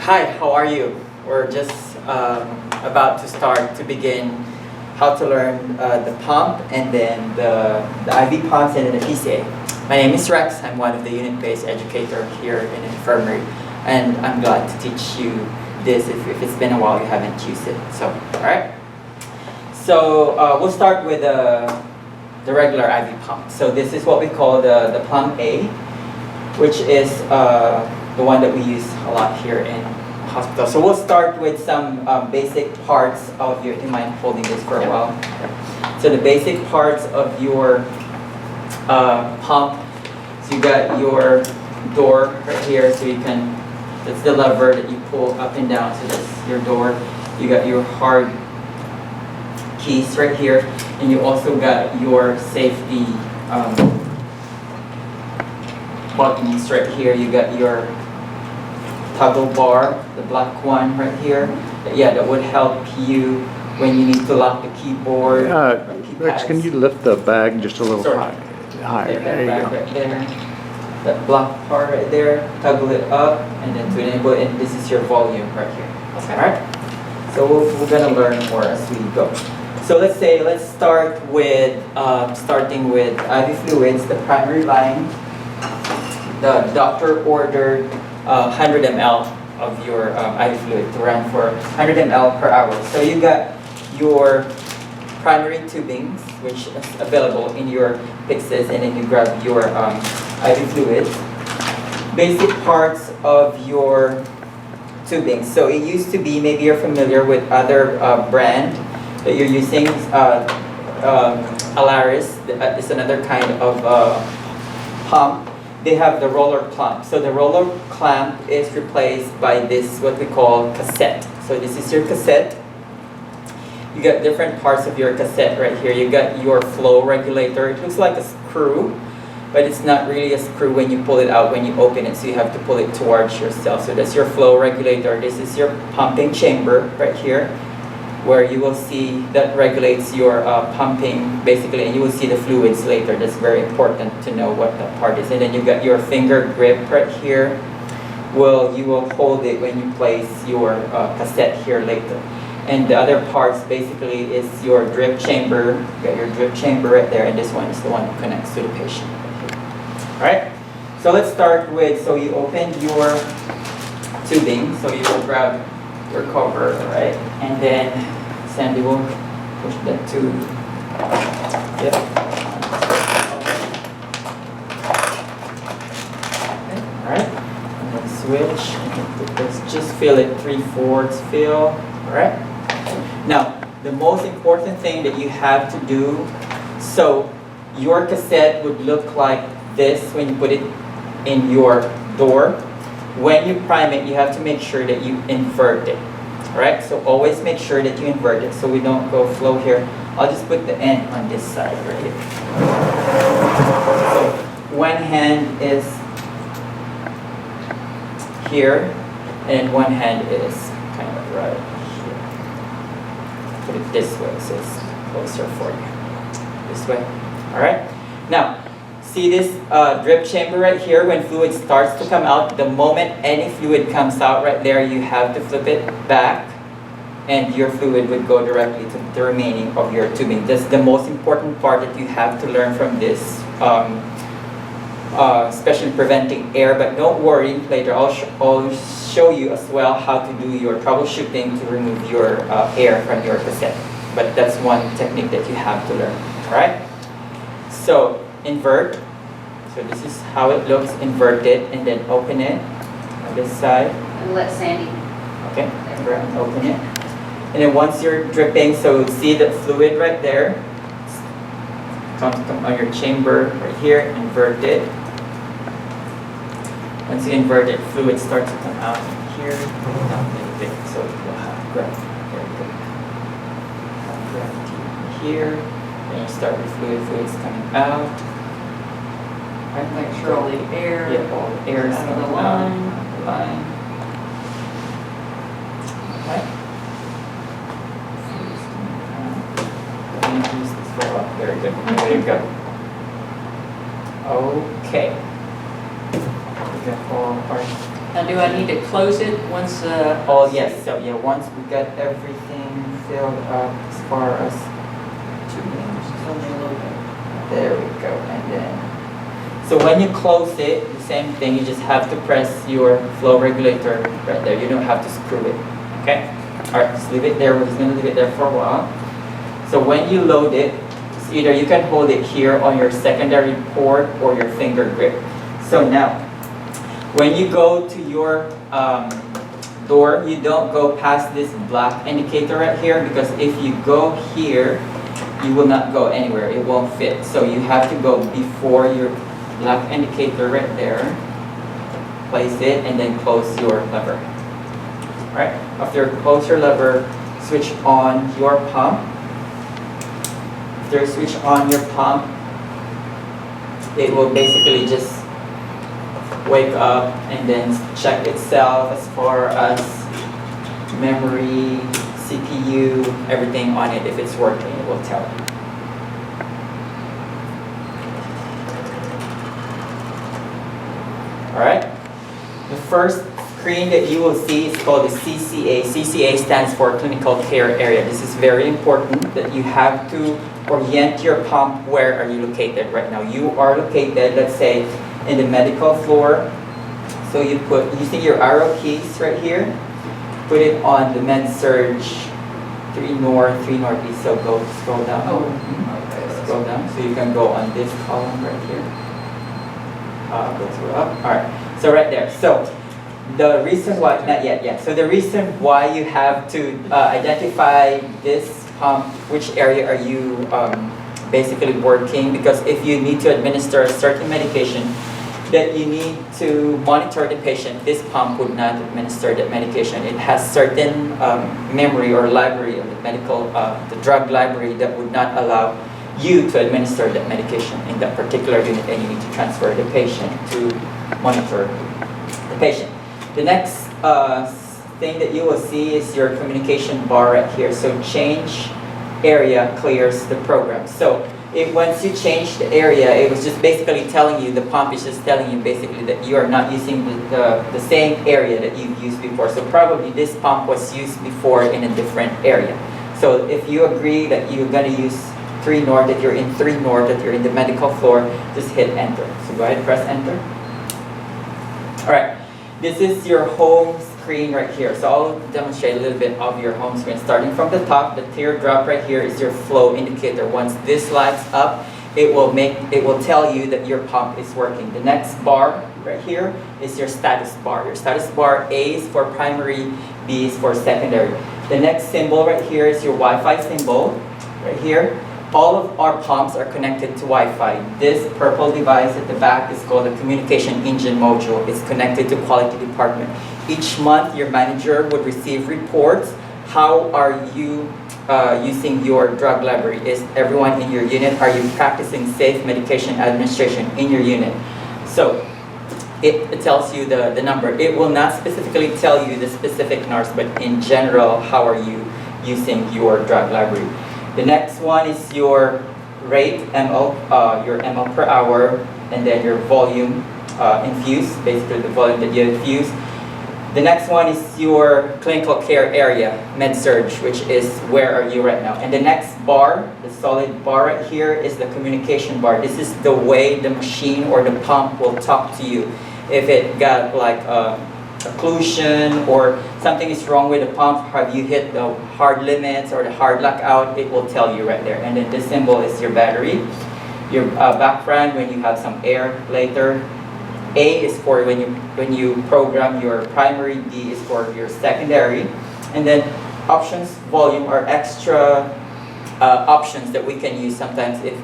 Hi, how are you? We're just about to begin how to learn the pump and then the IV pumps and then the PCA. My name is Rex. I'm one of the unit-based educator here in infirmary, and I'm glad to teach you this if it's been a while you haven't used it. So, all right. So we'll start with the regular IV pump. So this is what we call the pump A, which is the one that we use a lot here in hospital. So we'll start with some basic parts of your, do you mind holding this for a while? So the basic parts of your pump. So you got your door right here, so you can, that's the lever that you pull up and down, so that's your door. You got your hard keys right here, and you also got your safety buttons right here. You got your toggle bar, the black one right here. Yeah, that would help you when you need to lock the keyboard. Rex, can you lift the bag just a little higher? There you go. Right there. That black part right there, toggle it up, and then to enable it, and this is your volume right here. Okay. Alright? So we're gonna learn more as we go. So let's start with starting with IV fluids, the primary line. The doctor ordered 100 ml of your IV fluid to run for 100 ml per hour. So you got your primary tubings, which is available in your Pyxis, and then you grab your IV fluids. Basic parts of your tubing. So it used to be, maybe you're familiar with other brand that you're using, Alaris is another kind of pump. They have the roller clamp. So the roller clamp is replaced by this, what we call cassette. So this is your cassette. You got different parts of your cassette right here. You got your flow regulator. It looks like a screw, but it's not really a screw when you pull it out, when you open it. So you have to pull it towards yourself. So that's your flow regulator. This is your pumping chamber right here, where you will see that regulates your pumping basically, and you will see the fluids later. That's very important to know what that part is. And then you got your finger grip right here. Well, you will hold it when you place your cassette here later. And the other parts basically is your drip chamber. You got your drip chamber right there, and this one is the one that connects to the patient. All right. So let's start with, so you open your tubing. So you will grab your cover, right? And then Sandy will push that tube. Yep. Okay. All right. And then switch. Let's just fill it 3/4 fill. All right. Now, the most important thing that you have to do, so your cassette would look like this when you put it in your door. When you prime it, you have to make sure that you invert it. Alright, so always make sure that you invert it so we don't go flow here. I'll just put the end on this side right here. So one hand is here, and one hand is kind of right here. Put it this way so it's closer for you. This way. Alright? Now, see this drip chamber right here? When fluid starts to come out, the moment any fluid comes out right there, you have to flip it back, and your fluid would go directly to the remaining of your tubing. That's the most important part that you have to learn from this, especially preventing air. But don't worry, later I'll show you as well how to do your troubleshooting to remove your air from your cassette. But that's one technique that you have to learn. All right? So invert. So this is how it looks, inverted, and then open it on this side. And let Sandy. Okay, open it. And then once you're dripping, so see the fluid right there. Comes on your chamber right here, invert it. Once you invert it, fluid starts to come out here, down a little bit. So you'll have gravity. Very good. Have gravity here. Then you start with fluids coming out. And make sure all the air. Yeah, all the air is out of the coming line. out of the line. Okay. Use this for up. Very good. There you go. Okay. We got all our Now, do I need to close it once? Oh yes, so yeah, once we get everything filled up as far as there we go, and then so when you close it, the same thing, you just have to press your flow regulator right there. You don't have to screw it. Okay? Alright, just leave it there. We're just gonna leave it there for a while. So when you load it, it's either you can hold it here on your secondary port or your finger grip. So now, when you go to your door, you don't go past this black indicator right here, because if you go here, you will not go anywhere. It won't fit. So you have to go before your black indicator right there. Place it and then close your lever. Alright, after you close your lever, switch on your pump. After you switch on your pump, it will basically just wake up and then check itself as far as memory, CPU, everything on it. If it's working, it will tell you. Alright, the first screen that you will see is called the CCA. CCA stands for Clinical Care Area. This is very important that you have to orient your pump. Where are you located right now? You are located, let's say, in the medical floor. So you see your arrow keys right here. Put it on the med surge 3 north, 3 northeast. So go scroll down. Okay. Scroll down. So you can go on this column right here. Go through up. All right. So right there. So the reason why, not yet, yeah. So the reason why you have to identify this pump, which area are you basically working, because if you need to administer a certain medication that you need to monitor the patient, this pump would not administer that medication. It has certain memory or library of the medical, the drug library that would not allow you to administer that medication in that particular unit, and you need to transfer the patient to monitor the patient. The next thing that you will see is your communication bar right here. So change area clears the program. So once you change the area, it was just basically telling you, the pump is just telling you basically that you are not using the same area that you've used before. So probably this pump was used before in a different area. So if you agree that you're going to use 3 north, that you're in 3 north, that you're in the medical floor, just hit enter. So go ahead, press enter. All right, this is your home screen right here. So I'll demonstrate a little bit of your home screen. Starting from the top, the teardrop right here is your flow indicator. Once this lights up, it will tell you that your pump is working. The next bar right here is your status bar. Your status bar, A is for primary, B is for secondary. The next symbol right here is your Wi-Fi symbol right here. All of our pumps are connected to Wi-Fi. This purple device at the back is called a communication engine module. It's connected to quality department. Each month, your manager would receive reports. How are you using your drug library? Is everyone in your unit? Are you practicing safe medication administration in your unit? So it tells you the number. It will not specifically tell you the specific nurse, but in general, how are you using your drug library? The next one is your rate, your ml per hour, and then your volume infused, basically the volume that you infuse. The next one is your clinical care area, med surge, which is where are you right now. And the next bar, the solid bar right here, is the communication bar. This is the way the machine or the pump will talk to you. If it got like occlusion or something is wrong with the pump, have you hit the hard limits or the hard lockout, it will tell you right there. And then this symbol is your battery, your background when you have some air later. A is for when you program your primary, B is for your secondary. And then options, volume are extra options that we can use sometimes if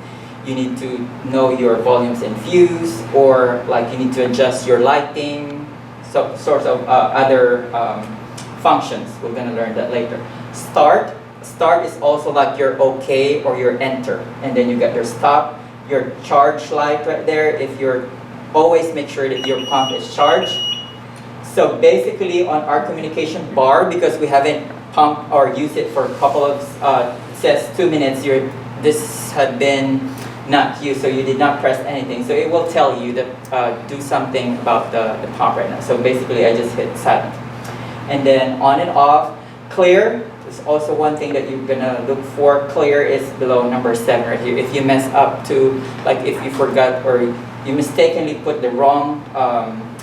you need to know your volumes infused, or like you need to adjust your lighting, so sorts of other functions. We're going to learn that later. Start is also like your OK or your enter. And then you got your stop, your charge light right there. If you're always make sure that your pump is charged. So basically on our communication bar, because we haven't pumped or used it for a couple of, it says 2 minutes, this had been not you, so you did not press anything. So it will tell you that do something about the pump right now. So basically I just hit silent. And then on and off, clear is also one thing that you're gonna look for. Clear is below number 7 right here. If you mess up to, like if you forgot or you mistakenly put the wrong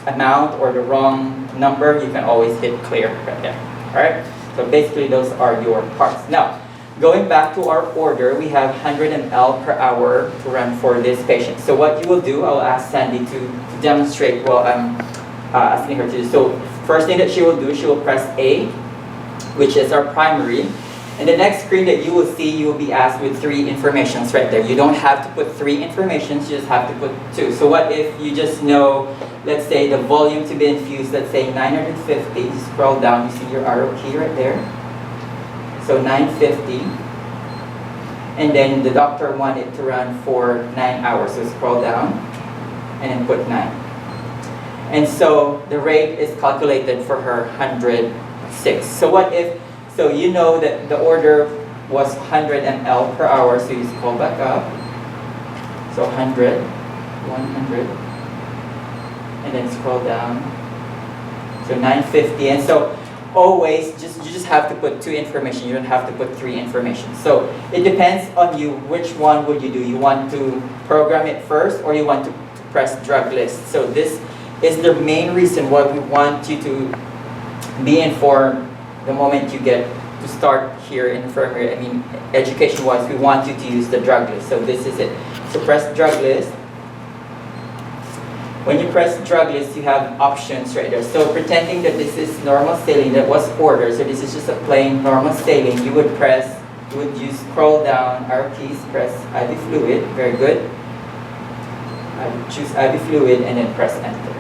amount or the wrong number, you can always hit clear right there. Alright? So basically those are your parts. Now, going back to our order, we have 100 ml per hour to run for this patient. So what you will do, I'll ask Sandy to demonstrate what I'm asking her to do. So first thing that she will do, she will press A, which is our primary. And the next screen that you will see, you will be asked with 3 informations right there. You don't have to put 3 informations, you just have to put 2. So what if you just know, let's say the volume to be infused, let's say 950, scroll down, you see your arrow key right there. So 950. And then the doctor wanted to run for 9 hours, so scroll down and then put 9. And so the rate is calculated for her 106. So what if, so you know that the order was 100 ml per hour, so you scroll back up. So 100, 100, and then scroll down. So 950, and so always you just have to put 2 information. You don't have to put 3 information. So it depends on you. Which one would you do? You want to program it first, or you want to press drug list? So this is the main reason why we want you to be informed the moment you get to start here in infirmary. I mean, education-wise, we want you to use the drug list. So this is it. So press drug list. When you press drug list, you have options right there. So pretending that this is normal saline that was ordered, so this is just a plain normal saline, you would use scroll down, arrow keys, press IV fluid, very good. Choose IV fluid and then press enter.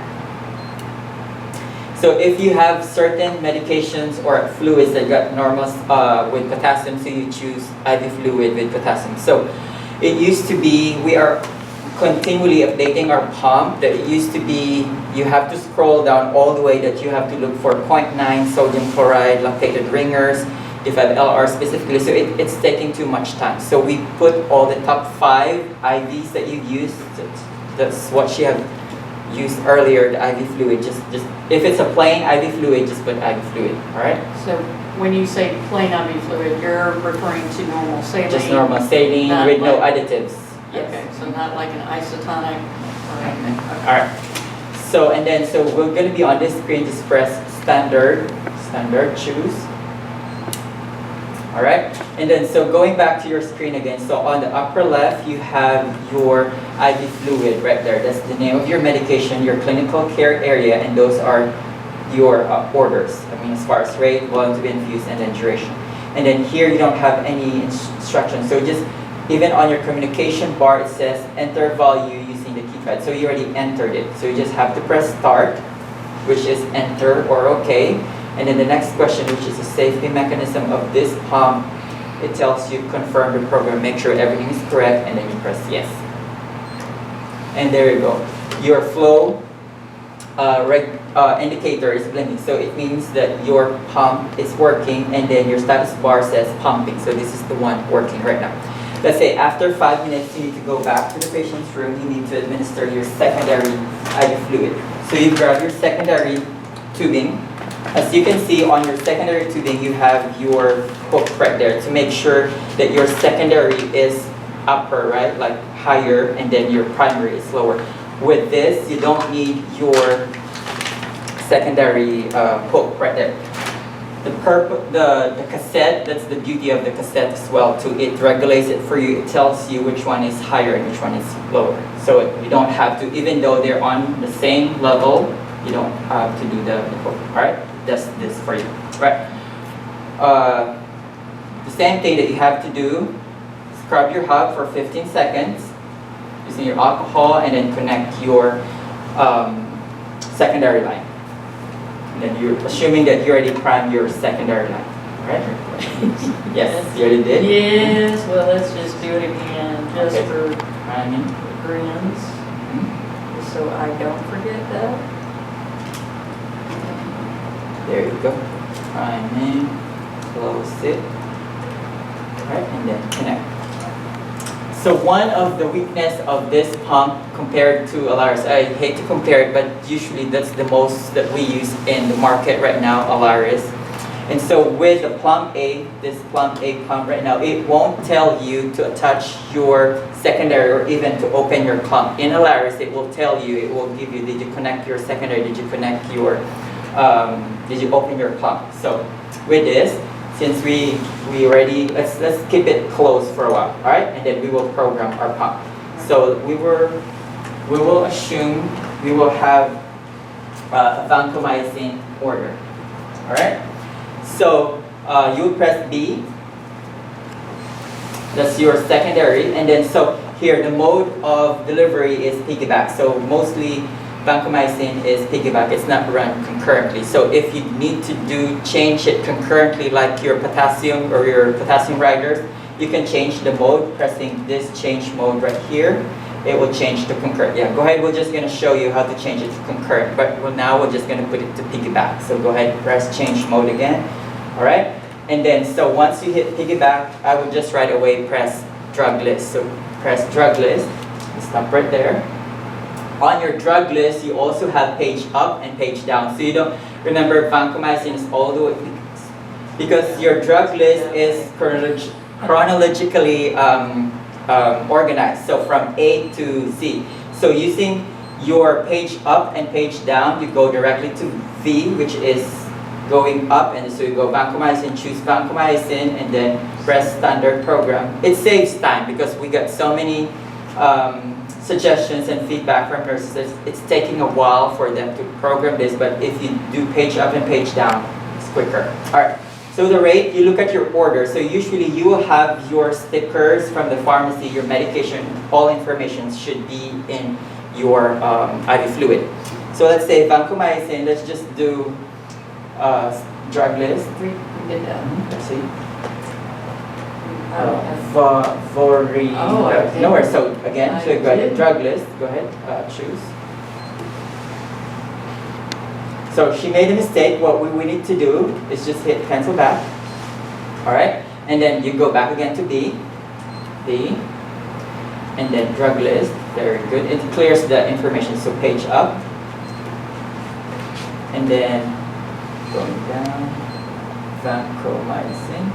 So if you have certain medications or fluids that got normal with potassium, so you choose IV fluid with potassium. So it used to be, we are continually updating our pump, that it used to be, you have to scroll down all the way that you have to look for 0.9 sodium chloride, lactated ringers, if I have LR specifically, so it's taking too much time. So we put all the top 5 IVs that you use, that's what she had used earlier, the IV fluid, just if it's a plain IV fluid, just put IV fluid, alright? So when you say plain IV fluid, you're referring to normal saline? Just normal saline with no additives. Yes. Okay, so not like an isotonic or anything. Okay. Alright. So, and then, so we're going to be on this screen, just press standard, choose. Alright, and then so going back to your screen again, so on the upper left you have your IV fluid right there. That's the name of your medication, your clinical care area, and those are your orders. I mean, as far as rate, volume to be infused, and then duration. And then here you don't have any instructions, so just even on your communication bar it says enter value using the keypad. So you already entered it, so you just have to press start, which is enter or OK. And then the next question, which is the safety mechanism of this pump, it tells you confirm the program, make sure everything is correct, and then you press yes. And there you go. Your flow indicator is blinking, so it means that your pump is working, and then your status bar says pumping, so this is the one working right now. Let's say after 5 minutes you need to go back to the patient's room, you need to administer your secondary IV fluid. So you grab your secondary tubing. As you can see on your secondary tubing, you have your hook right there to make sure that your secondary is upper, right, like higher, and then your primary is lower. With this, you don't need your secondary hook right there. The cassette, that's the beauty of the cassette as well too. It regulates it for you. It tells you which one is higher and which one is lower. So you don't have to, even though they're on the same level, you don't have to do the hook. All right, that's this for you. Right. The same thing that you have to do, scrub your hub for 15 seconds using your alcohol, and then connect your secondary line. And then you're assuming that you already primed your secondary line, right? Yes, you already did? Yes, well, let's just do it again, just Okay. for Priming. grins, so I don't forget that. There you go. Priming, close it. Right, and then connect. So one of the weakness of this pump compared to Alaris, I hate to compare it, but usually that's the most that we use in the market right now, Alaris. And so with the Plum A, this Plum A pump right now, it won't tell you to attach your secondary or even to open your clump. In Alaris, it will tell you, it will give you, did you connect your secondary, did you connect your, did you open your clump? So with this, since we already, let's keep it closed for a while, all right? And then we will program our pump. So we will assume we will have a vancomycin order, all right? So you press B, that's your secondary, and then so here the mode of delivery is piggyback. So mostly vancomycin is piggyback, it's not run concurrently. So if you need to change it concurrently like your potassium or your potassium riders, you can change the mode pressing this change mode right here. It will change to concurrent. Yeah, go ahead, we're just gonna show you how to change it to concurrent, but now we're just gonna put it to piggyback. So go ahead, press change mode again, all right? And then, so once you hit piggyback, I will just right away press drug list. So press drug list, stop right there. On your drug list, you also have page up and page down. So you don't, remember vancomycin is all the way, because your drug list is chronologically organized, so from A to Z. So using your page up and page down, you go directly to V, which is going up, and so you go vancomycin, choose vancomycin, and then press standard program. It saves time because we got so many suggestions and feedback from nurses. It's taking a while for them to program this, but if you do page up and page down, it's quicker. All right. So the rate, you look at your order. So usually you will have your stickers from the pharmacy, your medication, all information should be in your IV fluid. So let's say vancomycin, let's just do drug list. We did that. Let's see. Okay. No worries. So again, so go ahead, drug list, go ahead, choose. So she made a mistake. What we need to do is just hit cancel back. All right, and then you go back again to B, and then drug list. Very good. It clears the information. So page up, and then going down, vancomycin.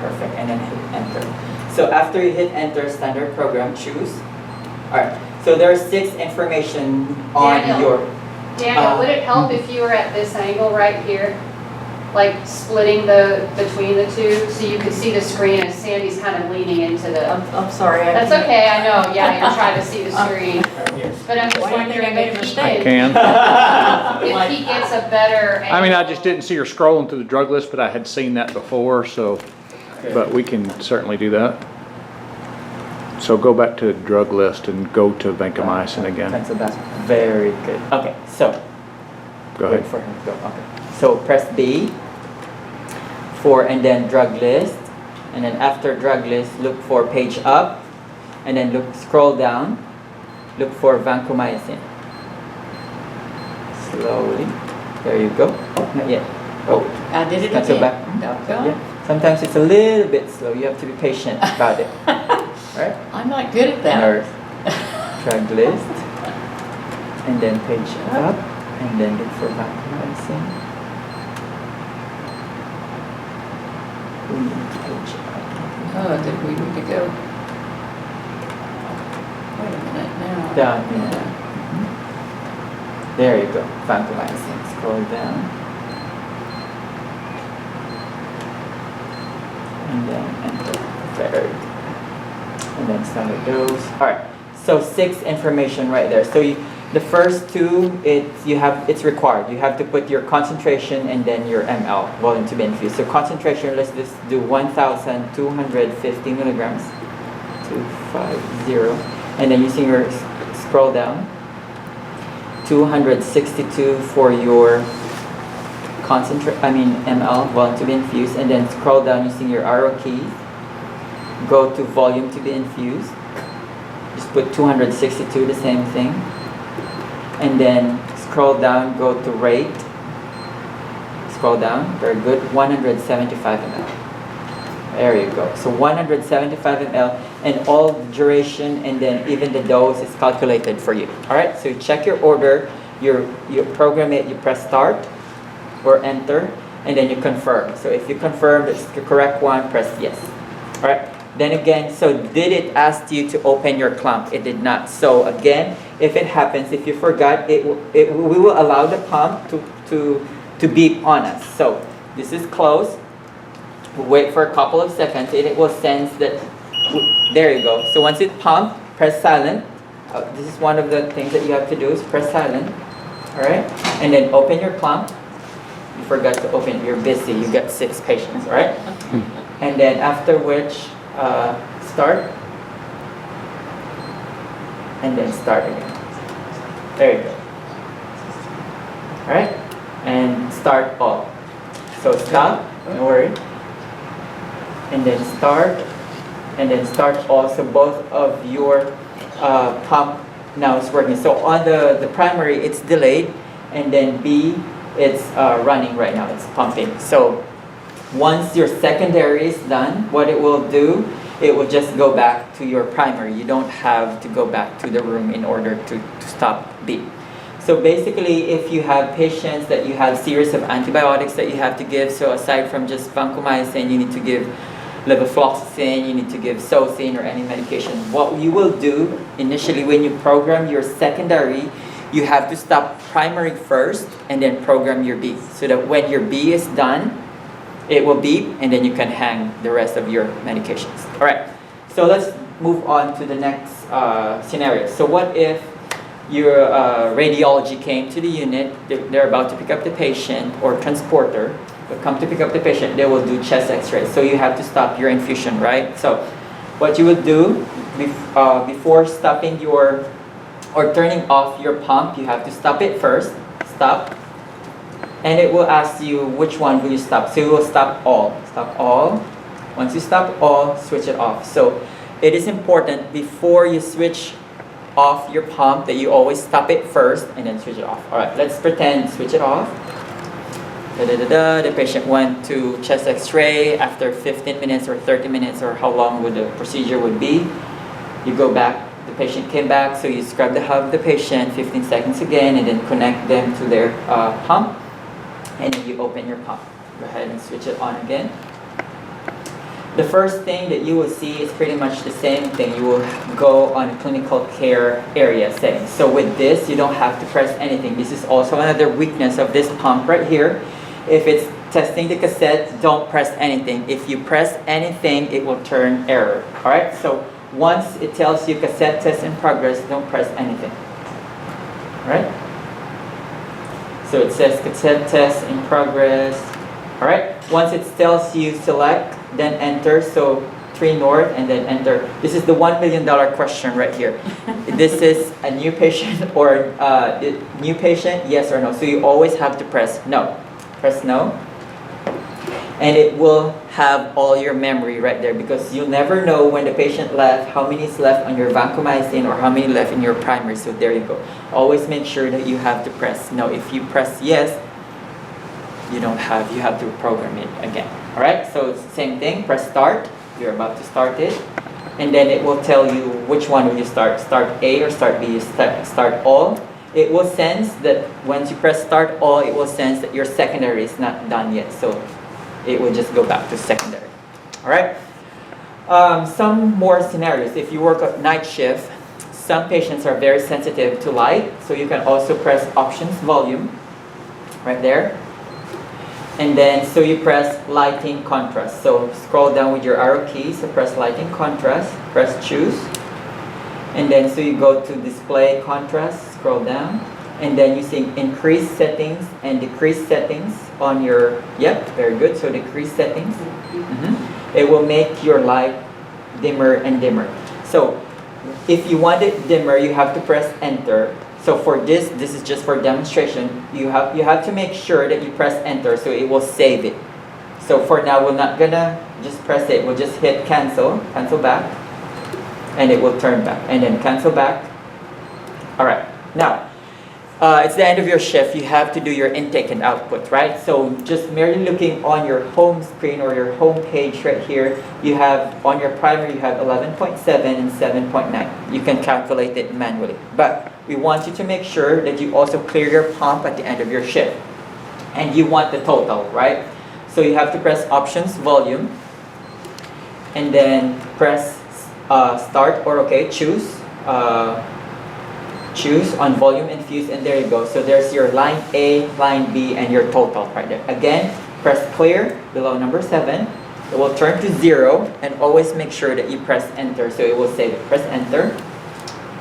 Perfect, and then hit enter. So after you hit enter, standard program, choose. All right. So there are 6 information on Daniel, would it help if you were at this angle right here? Like splitting between the two so you could see the screen as Sandy's kind of leaning into the... I'm sorry. That's okay, I know, yeah, you're trying to see the screen. But I'm just Why do you wondering think I made a if mistake? I can. if he gets a better angle. I mean, I just didn't see her scrolling through the drug list, but I had seen that before, so, but we can certainly do that. So go back to drug list and go to vancomycin again. Cancel back. Very good. Okay, so Go wait ahead. for him to go. Okay. So press B for and then drug list, and then after drug list, look for page up, and then scroll down, look for vancomycin. Slowly. There you go. Oh, not yet. Oh, I did it cancel again. back. Doggone. Yeah. Sometimes it's a little bit slow. You have to be patient about it. Right? I'm not good at that. Nurse. Drug list. And then page up. And then look for vancomycin. Page up. Oh, did we need to go? Wait a minute now. Down here. There you go. Vancomycin. Scroll down. And then enter. Very good. And then standard dose. All right. So 6 information right there. So the first 2, it's required. You have to put your concentration and then your ml, volume to be infused. So concentration, let's just do 1,250 milligrams. 250. And then using your scroll down, 262 for your ml, volume to be infused, and then scroll down using your arrow key. Go to volume to be infused. Just put 262, the same thing. And then scroll down, go to rate. Scroll down, very good, 175 ml. There you go. So 175 ml, and all duration and then even the dose is calculated for you. All right, so you check your order, you program it, you press start or enter, and then you confirm. So if you confirm it's the correct one, press yes. All right. Then again, so did it ask you to open your clamp? It did not. So again, if it happens, if you forgot, we will allow the pump to beep on us. So this is closed. We'll wait for a couple of seconds and it will sense that, there you go. So once it pumps, press silent. This is one of the things that you have to do is press silent. All right? And then open your clamp. You forgot to open it, you're busy, you got 6 patients, all right? And then after which, start. And then start again. There you go. All right? And start all. So stop, don't worry. And then start all. So both of your pump now is working. So on the primary, it's delayed, and then B, it's running right now, it's pumping. So once your secondary is done, what it will do, it will just go back to your primary. You don't have to go back to the room in order to stop B. So basically, if you have patients that you have series of antibiotics that you have to give, so aside from just vancomycin, you need to give levofloxacin, you need to give Socin or any medication. What you will do initially when you program your secondary, you have to stop primary first and then program your B. So that when your B is done, it will beep and then you can hang the rest of your medications. All right, so let's move on to the next scenario. So what if your radiology came to the unit, they're about to pick up the patient, or transporter will come to pick up the patient, they will do chest x-ray. So you have to stop your infusion, right? So what you would do before stopping your, or turning off your pump, you have to stop it first, stop. And it will ask you which one will you stop. So you will stop all. Stop all. Once you stop all, switch it off. So it is important before you switch off your pump that you always stop it first and then switch it off. All right, let's pretend switch it off. The patient went to chest x-ray after 15 minutes or 30 minutes or how long would the procedure would be. You go back, the patient came back, so you scrub the hub of the patient 15 seconds again and then connect them to their pump. And then you open your pump. Go ahead and switch it on again. The first thing that you will see is pretty much the same thing. You will go on a clinical care area setting. So with this, you don't have to press anything. This is also another weakness of this pump right here. If it's testing the cassette, don't press anything. If you press anything, it will turn error. All right, so once it tells you cassette test in progress, don't press anything. All right? So it says cassette test in progress. All right. Once it tells you select, then enter. So 3 north and then enter. This is the $1 million question right here. This is a new patient or new patient, yes or no. So you always have to press no. Press no. And it will have all your memory right there because you'll never know when the patient left, how many is left on your vancomycin or how many left in your primary. So there you go. Always make sure that you have to press no. If you press yes, you have to program it again. All right, so it's the same thing. Press start. You're about to start it. And then it will tell you which one will you start. Start A or start B. Start all. It will sense that once you press start all, it will sense that your secondary is not done yet. So it will just go back to secondary. All right. Some more scenarios. If you work a night shift, some patients are very sensitive to light. So you can also press options volume right there. And then so you press lighting contrast. So scroll down with your arrow keys. So press lighting contrast. Press choose. And then so you go to display contrast. Scroll down. And then you see increase settings and decrease settings on your, yep, very good. So decrease settings. It will make your light dimmer and dimmer. So if you want it dimmer, you have to press enter. So for this is just for demonstration. You have to make sure that you press enter so it will save it. So for now, we're not gonna just press it. We'll just hit cancel back, and it will turn back. And then cancel back. All right. Now, it's the end of your shift, you have to do your intake and output, right? So just merely looking on your home screen or your home page right here, you have, on your primary, you have 11.7 and 7.9. You can calculate it manually. But we want you to make sure that you also clear your pump at the end of your shift. And you want the total, right? So you have to press options, volume, and then press start or okay, choose on volume infuse, and there you go. So there's your line A, line B, and your total right there. Again, press clear below number 7. It will turn to 0, and always make sure that you press enter. So it will say press enter,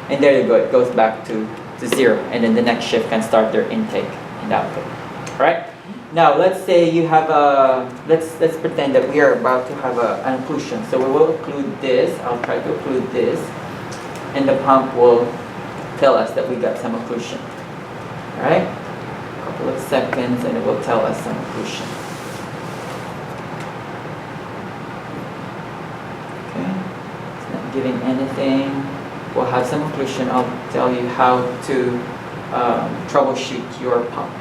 and there you go. It goes back to 0, and then the next shift can start their intake and output. All right. Now let's say you have a let's pretend that we are about to have an occlusion. So we will occlude this. I'll try to occlude this, and the pump will tell us that we got some occlusion. Alright? A couple of seconds and it will tell us some occlusion. Okay? It's not giving anything. We'll have some occlusion. I'll tell you how to troubleshoot your pump.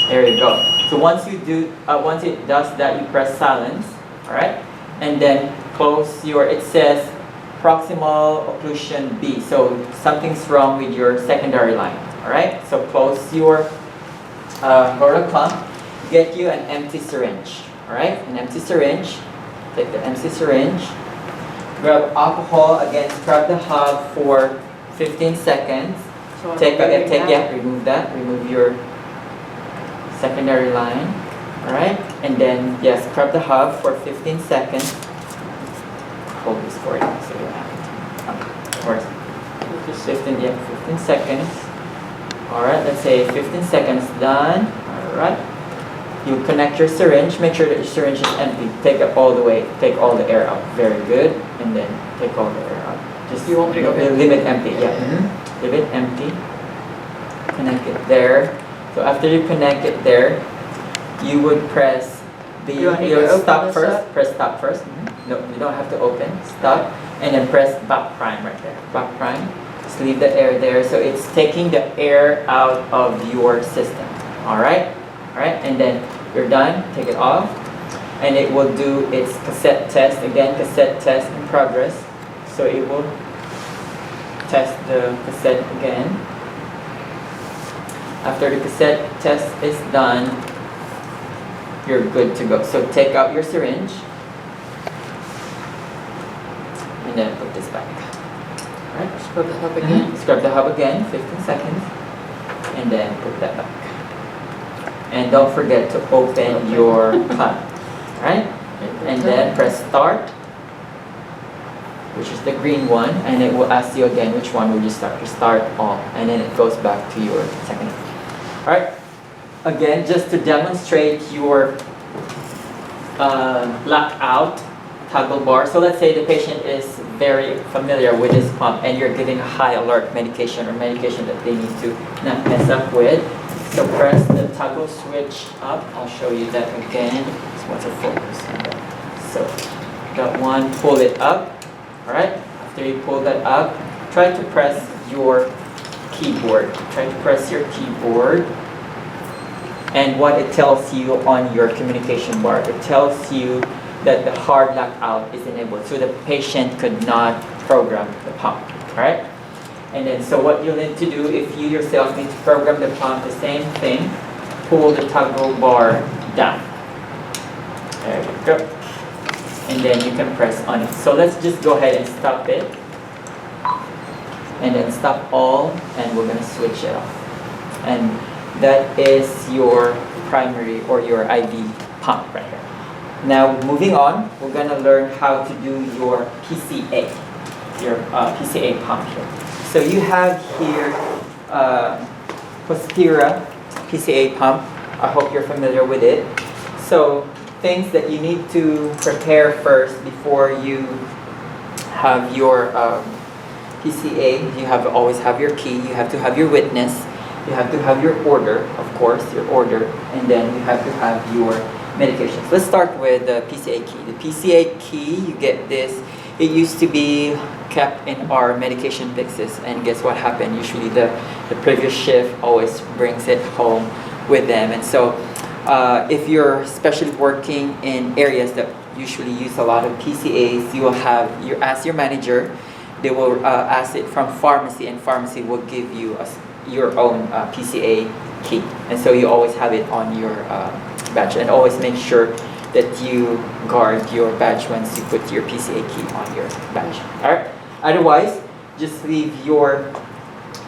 There you go. So once it does that, you press silence. Alright? And then close your, it says proximal occlusion B. So something's wrong with your secondary line. Alright? So close your roller clamp. Get you an empty syringe. Alright? An empty syringe. Take the empty syringe. Grab alcohol. Again, scrub the hub for 15 seconds. So Remove that. Remove your secondary line. Alright? And then, scrub the hub for 15 seconds. Hold this for you so you don't have to. Of course. 15 seconds. Alright, let's say 15 seconds done. Alright. You connect your syringe. Make sure that your syringe is empty. Take it all the way. Take all the air out. Very good. And then take all the air out. Just You want me to go ahead? leave it empty. Yeah. Leave it empty. Connect it there. So after you connect it there, you would press Do I need to open stop this first. up? Press stop first. No, you don't have to open. Stop, and then press back prime right there. Back prime. Just leave the air there. So it's taking the air out of your system. All right, and then you're done. Take it off, and it will do its cassette test again. Cassette test in progress. So it will test the cassette again. After the cassette test is done, you're good to go. So take out your syringe and then put this back. Alright? Scrub the hub again. Scrub the hub again, 15 seconds, and then put that back. And don't forget to open your clamp. Alright? And then press start, which is the green one, and it will ask you again which one would you start. You start all, and then it goes back to your second. Alright? Again, just to demonstrate your lockout toggle bar. So let's say the patient is very familiar with this pump and you're giving a high alert medication or medication that they need to not mess up with. So press the toggle switch up. I'll show you that again. Just want to focus on that. So that one, pull it up. Alright? After you pull that up, try to press your keyboard. Try to press your keyboard. And what it tells you on your communication bar, it tells you that the hard lockout is enabled, so the patient could not program the pump, right? And then, so what you'll need to do, if you yourself need to program the pump, the same thing, pull the toggle bar down. There you go. And then you can press on it. So let's just go ahead and stop it. And then stop all, and we're gonna switch it off. And that is your primary or your IV pump right here. Now moving on, we're gonna learn how to do your PCA, your PCA pump here. So you have here Postira PCA pump. I hope you're familiar with it. So things that you need to prepare first before you have your PCA, you have always have your key, you have to have your witness, you have to have your order, of course, your order, and then you have to have your medications. Let's start with the PCA key. The PCA key, you get this. It used to be kept in our medication fixes, and guess what happened? Usually the previous shift always brings it home with them. And so if you're especially working in areas that usually use a lot of PCAs, you will have ask your manager, they will ask it from pharmacy, and pharmacy will give you your own PCA key. And so you always have it on your badge, and always make sure that you guard your badge once you put your PCA key on your badge. Alright? Otherwise, just leave your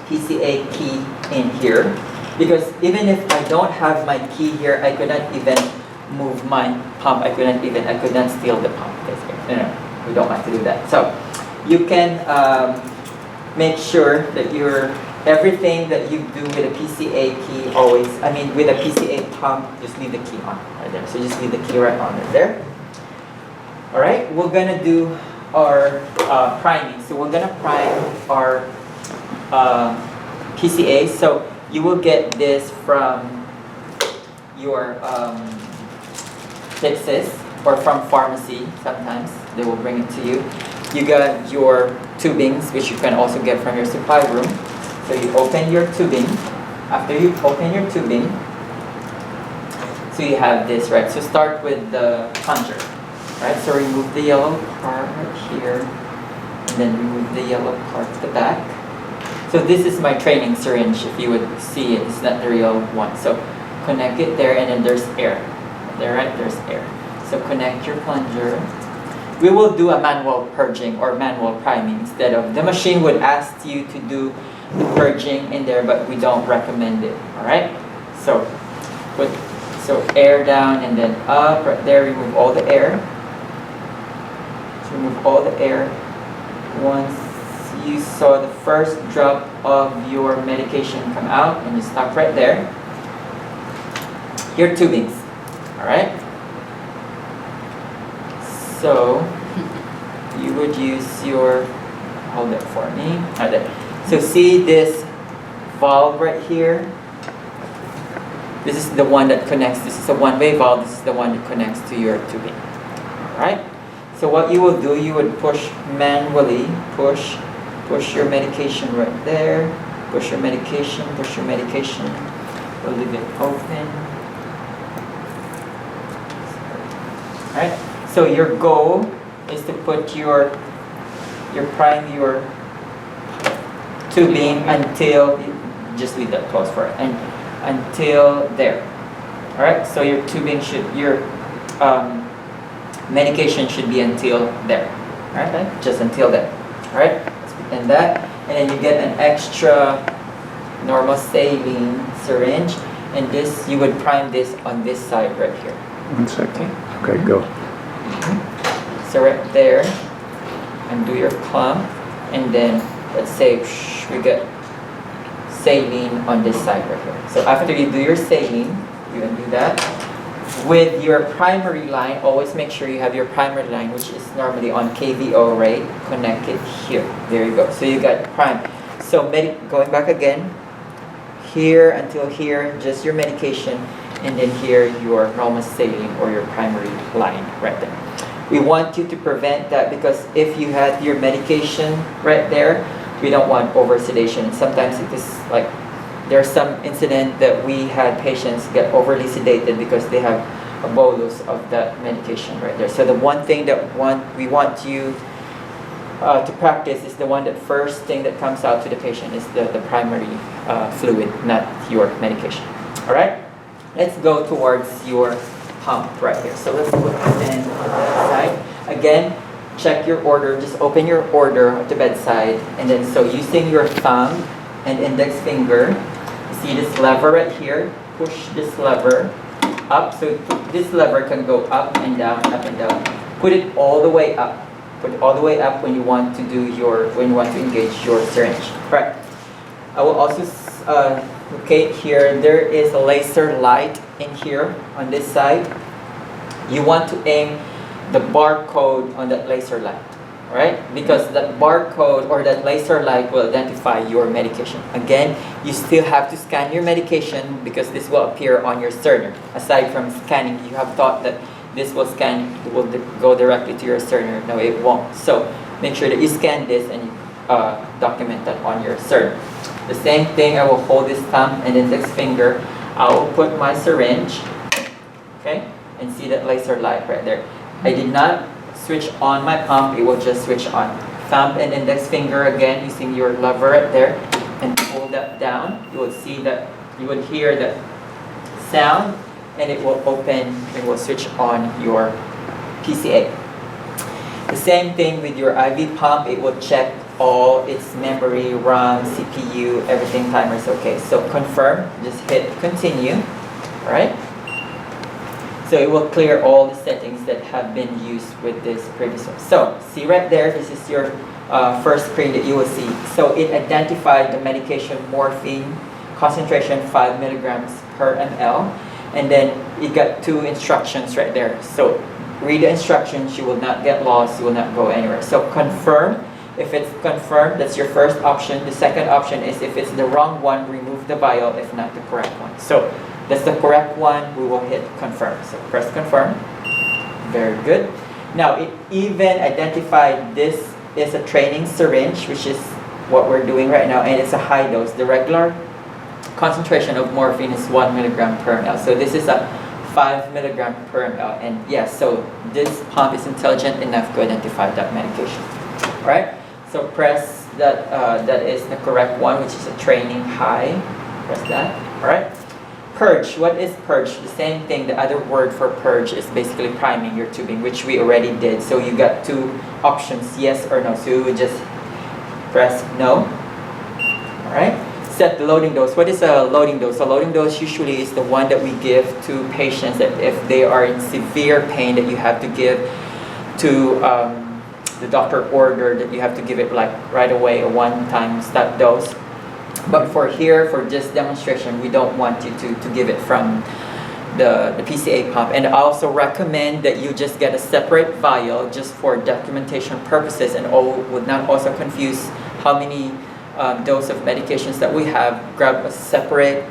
PCA key in here, because even if I don't have my key here, I could not even move my pump. I could not steal the pump. No, we don't want to do that. So you can make sure that everything that you do with a PCA key with a PCA pump, just leave the key on right there. So just leave the key right on there. All right, we're gonna do our priming. So we're gonna prime our PCA. So you will get this from your fixes or from pharmacy. Sometimes they will bring it to you. You got your tubings, which you can also get from your supply room. So you open your tubing. After you open your tubing, so you have this, right? So start with the plunger, right? So remove the yellow part right here, and then remove the yellow part at the back. So this is my training syringe. If you would see it, it's not the real one. So connect it there, and then there's air. There, right? There's air. So connect your plunger. We will do a manual purging or manual priming instead of, the machine would ask you to do the purging in there, but we don't recommend it. All right? So air down and then up right there. Remove all the air. So remove all the air. Once you saw the first drop of your medication come out, and you stop right there. Your tubings. All right? So you would use your, hold it for me. Right there. So see this valve right here? This is the one that connects, this is a one-way valve, this is the one that connects to your tubing. Alright? So what you will do, you would push manually, push your medication right there, push your medication, we'll leave it open. Alright? So your goal is to put prime your tubing until, just leave that close for it, and until there. Alright, so your tubing your medication should be until there. Alright, just until there. Alright, and that, and then you get an extra normal saline syringe, and this, you would prime this on this side right here. 1 second. Okay, go. So right there, undo your clamp, and then let's say we get saline on this side right here. So after you do your saline, you undo that. With your primary line, always make sure you have your primary line, which is normally on KVO, right? Connect it here. There you go. So you got prime. So going back again, here until here, just your medication, and then here your normal saline or your primary line right there. We want you to prevent that, because if you had your medication right there, we don't want over-sedation. Sometimes it is like, there's some incident that we had patients get overly sedated because they have a bolus of that medication right there. So the one thing that we want you to practice is the one that first thing that comes out to the patient is the primary fluid, not your medication. All right? Let's go towards your pump right here. So let's put it in on that side. Again, check your order. Just open your order at the bedside, and then so using your thumb and index finger, you see this lever right here. Push this lever up. So this lever can go up and down, up and down. Put it all the way up. Put it all the way up when you want to engage your syringe. Right. I will also locate here. There is a laser light in here on this side. You want to aim the barcode on that laser light, right? Because that barcode or that laser light will identify your medication. Again, you still have to scan your medication because this will appear on your cerner. Aside from scanning, you have thought that this will go directly to your cerner. No, it won't. So make sure that you scan this and you document that on your cert. The same thing, I will hold this thumb and index finger. I will put my syringe, okay, and see that laser light right there. I did not switch on my pump, it will just switch on. Thumb and index finger again using your lever right there, and pull that down. You will see that, you will hear the sound, and it will open, it will switch on your PCA. The same thing with your IV pump, it will check all its memory, RAM, CPU, everything, timer is okay. So confirm, just hit continue, alright? So it will clear all the settings that have been used with this previous one. So see right there, this is your first screen that you will see. So it identified the medication morphine concentration 5 milligrams per ml, and then it got 2 instructions right there. So read the instructions, you will not get lost, you will not go anywhere. So confirm. If it's confirmed, that's your first option. The second option is if it's the wrong one, remove the vial, if not the correct one. So that's the correct one, we will hit confirm. So press confirm. Very good. Now it even identified this is a training syringe, which is what we're doing right now, and it's a high dose. The regular concentration of morphine is 1 milligram per ml. So this is a 5 milligram per ml. And yes, so this pump is intelligent enough to identify that medication. All right? So press that, that is the correct one, which is a training high. Press that. All right? Purge. What is purge? The same thing. The other word for purge is basically priming your tubing, which we already did. So you got 2 options, yes or no. So you would just press no. All right? Set the loading dose. What is a loading dose? A loading dose usually is the one that we give to patients that if they are in severe pain, that you have to give to the doctor ordered that you have to give it like right away, a one-time step dose. But for here, for just demonstration, we don't want you to give it from the PCA pump. And I also recommend that you just get a separate vial just for documentation purposes, and would not also confuse how many dose of medications that we have. Grab a separate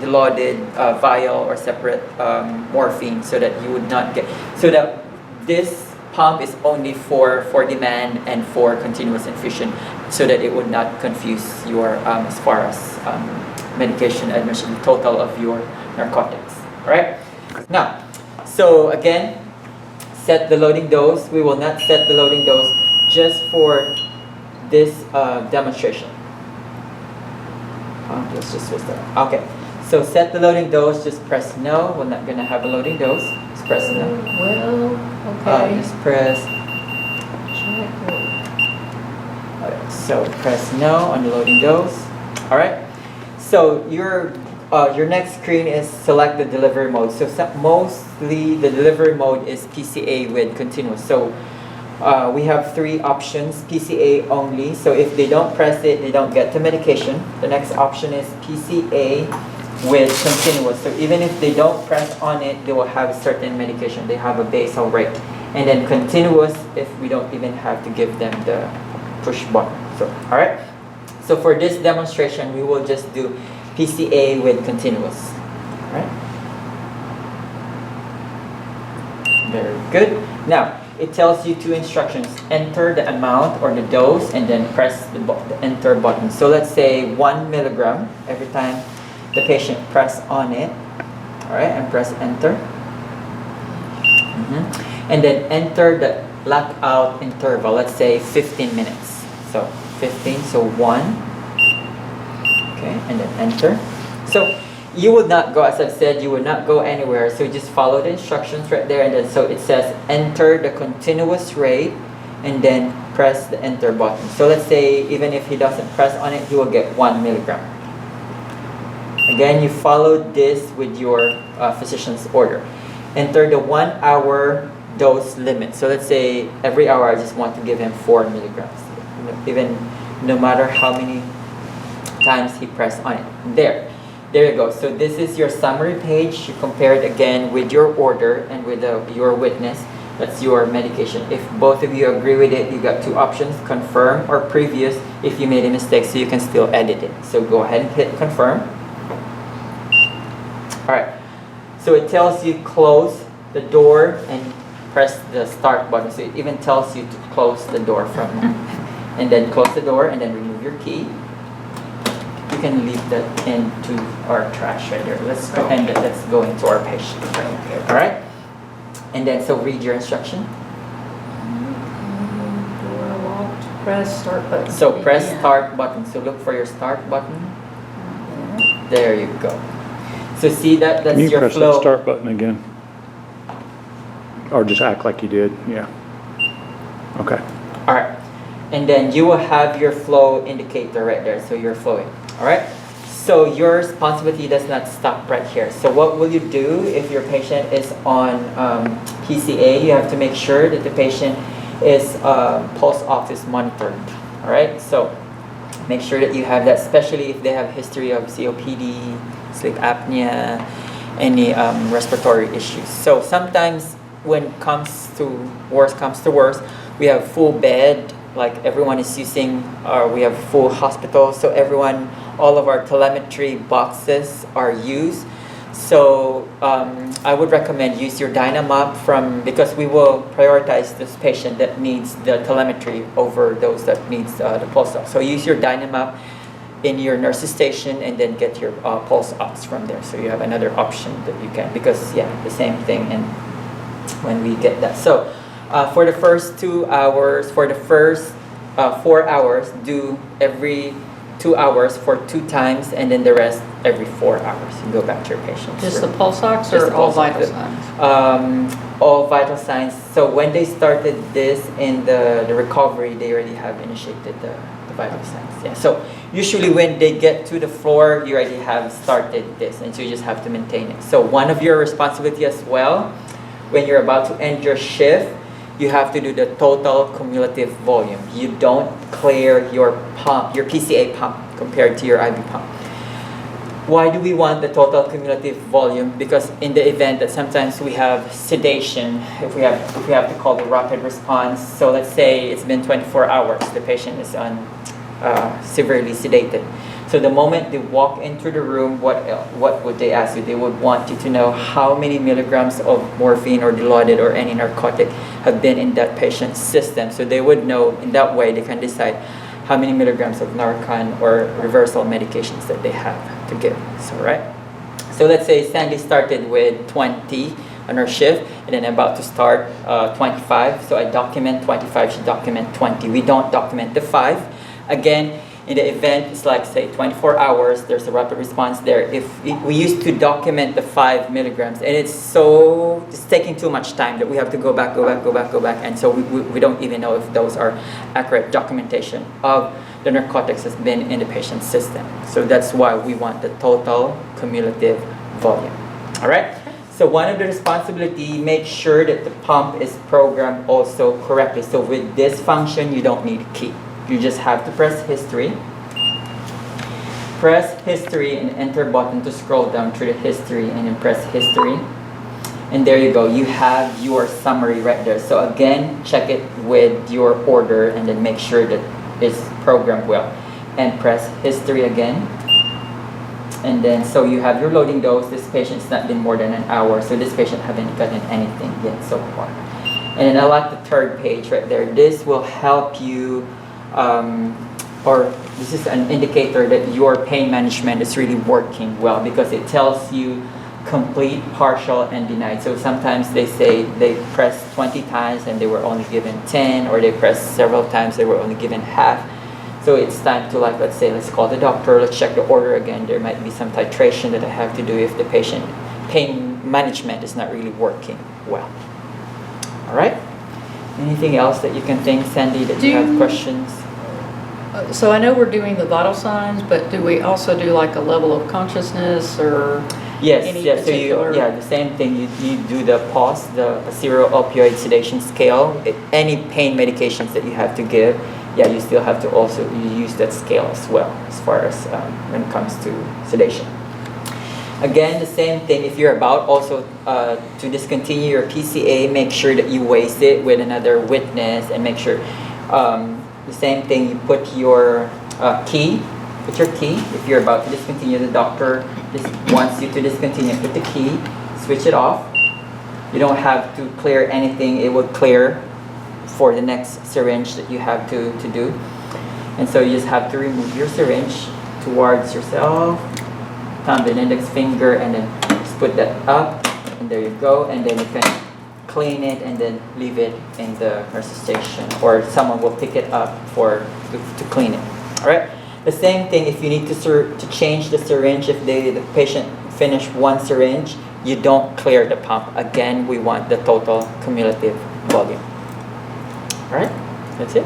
diluted vial or separate morphine so that you would not get, so that this pump is only for demand and for continuous infusion, so that it would not confuse your as far as medication admission, total of your narcotics. All right? Now, so again, set the loading dose. We will not set the loading dose just for this demonstration. Let's just switch that. Okay. So set the loading dose. Just press no. We're not gonna have a loading dose. Just press no. Well, okay. Just press. Alright, so press no on the loading dose. All right. So your next screen is select the delivery mode. So mostly the delivery mode is PCA with continuous. So we have 3 options. PCA only. So if they don't press it, they don't get the medication. The next option is PCA with continuous. So even if they don't press on it, they will have a certain medication. They have a basal rate. And then continuous if we don't even have to give them the push button. So, all right. So for this demonstration, we will just do PCA with continuous. All right. Very good. Now, it tells you 2 instructions. Enter the amount or the dose and then press the enter button. So let's say 1 milligram every time the patient press on it. All right, and press enter. And then enter the lockout interval. Let's say 15 minutes. So 15, so 1. Okay, and then enter. So you would not go, as I've said, you would not go anywhere. So just follow the instructions right there. And then so it says enter the continuous rate and then press the enter button. So let's say even if he doesn't press on it, he will get 1 milligram. Again, you follow this with your physician's order. Enter the 1 hour dose limit. So let's say every hour I just want to give him 4 milligrams. Even no matter how many times he pressed on it. There you go. So this is your summary page. You compare it again with your order and with your witness. That's your medication. If both of you agree with it, you got 2 options, confirm or previous. If you made a mistake, so you can still edit it. So go ahead and hit confirm. All right. So it tells you close the door and press the start button. So it even tells you to close the door from and then close the door and then remove your key. You can leave that into our trash right there. Let's go and let's go into our patient right here. All right. And then so read your instruction. Door locked, press start button. So press Yeah. start button. So look for your start button. There you go. So see that's Can you your press flow. that start button again? Or just act like you did, yeah. Okay. All right. And then you will have your flow indicator right there. So you're flowing. All right. So your responsibility does not stop right here. So what will you do if your patient is on PCA? You have to make sure that the patient is pulse ox is monitored. All right. So make sure that you have that, especially if they have history of COPD, sleep apnea, any respiratory issues. So sometimes when worst comes to worst, we have full bed, like everyone is using, we have full hospital, so all of our telemetry boxes are used. So I would recommend use your Dynamap because we will prioritize this patient that needs the telemetry over those that needs the pulse ox. So use your Dynamap in your nurse's station and then get your pulse ox from there. So you have another option that you can, because the same thing and when we get that. So for the first 2 hours, for the first 4 hours, do every 2 hours for 2 times, and then the rest every 4 hours. You go back to your patients. Just the pulse ox Just or the all pulse ox. vital signs? All vital signs. So when they started this in the recovery, they already have initiated the vital signs. Yeah. So usually when they get to the floor, you already have started this, and so you just have to maintain it. So one of your responsibility as well, when you're about to end your shift, you have to do the total cumulative volume. You don't clear your pump, your PCA pump compared to your IV pump. Why do we want the total cumulative volume? Because in the event that sometimes we have sedation, if we have to call the rapid response. So let's say it's been 24 hours, the patient is severely sedated. So the moment they walk into the room, what would they ask you? They would want you to know how many milligrams of morphine or Dilaudid or any narcotic have been in that patient's system. So they would know, in that way they can decide how many milligrams of Narcan or reversal medications that they have to give. So right. So let's say Sandy started with 20 on her shift, and then about to start 25. So I document 25, she document 20. We don't document the 5. Again, in the event, it's like say 24 hours, there's a rapid response there. If we used to document the 5 milligrams, and it's taking too much time that we have to go back, and so we don't even know if those are accurate documentation of the narcotics has been in the patient's system. So that's why we want the total cumulative volume. All right. So one of the responsibility, make sure that the pump is programmed also correctly. So with this function, you don't need a key. You just have to press history. Press history and enter button to scroll down through the history, and then press history. And there you go. You have your summary right there. So again, check it with your order and then make sure that it's programmed well. And press history again. And then so you have your loading dose. This patient's not been more than an hour, so this patient haven't gotten anything yet so far. And then I like the 3rd page right there. This will help you, or this is an indicator that your pain management is really working well, because it tells you complete, partial, and denied. So sometimes they say they press 20 times and they were only given 10, or they press several times, they were only given half. So it's time to, like, let's call the doctor, let's check the order again. There might be some titration that I have to do if the patient pain management is not really working well. All right? Anything else that you can think, Sandy, that you have questions? So I know we're doing the vital signs, but do we also do like a level of consciousness or Yes, any yes. So particular? the same thing. You do the POS, the serial opioid sedation scale. Any pain medications that you have to give, you still have to also use that scale as well, as far as when it comes to sedation. Again, the same thing. If you're about also to discontinue your PCA, make sure that you waste it with another witness, and make sure the same thing. You put your key. Put your key. If you're about to discontinue, the doctor just wants you to discontinue. Put the key. Switch it off. You don't have to clear anything. It will clear for the next syringe that you have to do. And so you just have to remove your syringe towards yourself, thumb and index finger, and then just put that up, and there you go. And then you can clean it and then leave it in the nurse's station, or someone will pick it up to clean it. All right. The same thing if you need to change the syringe. If the patient finish one syringe, you don't clear the pump. Again, we want the total cumulative volume. All right. That's it.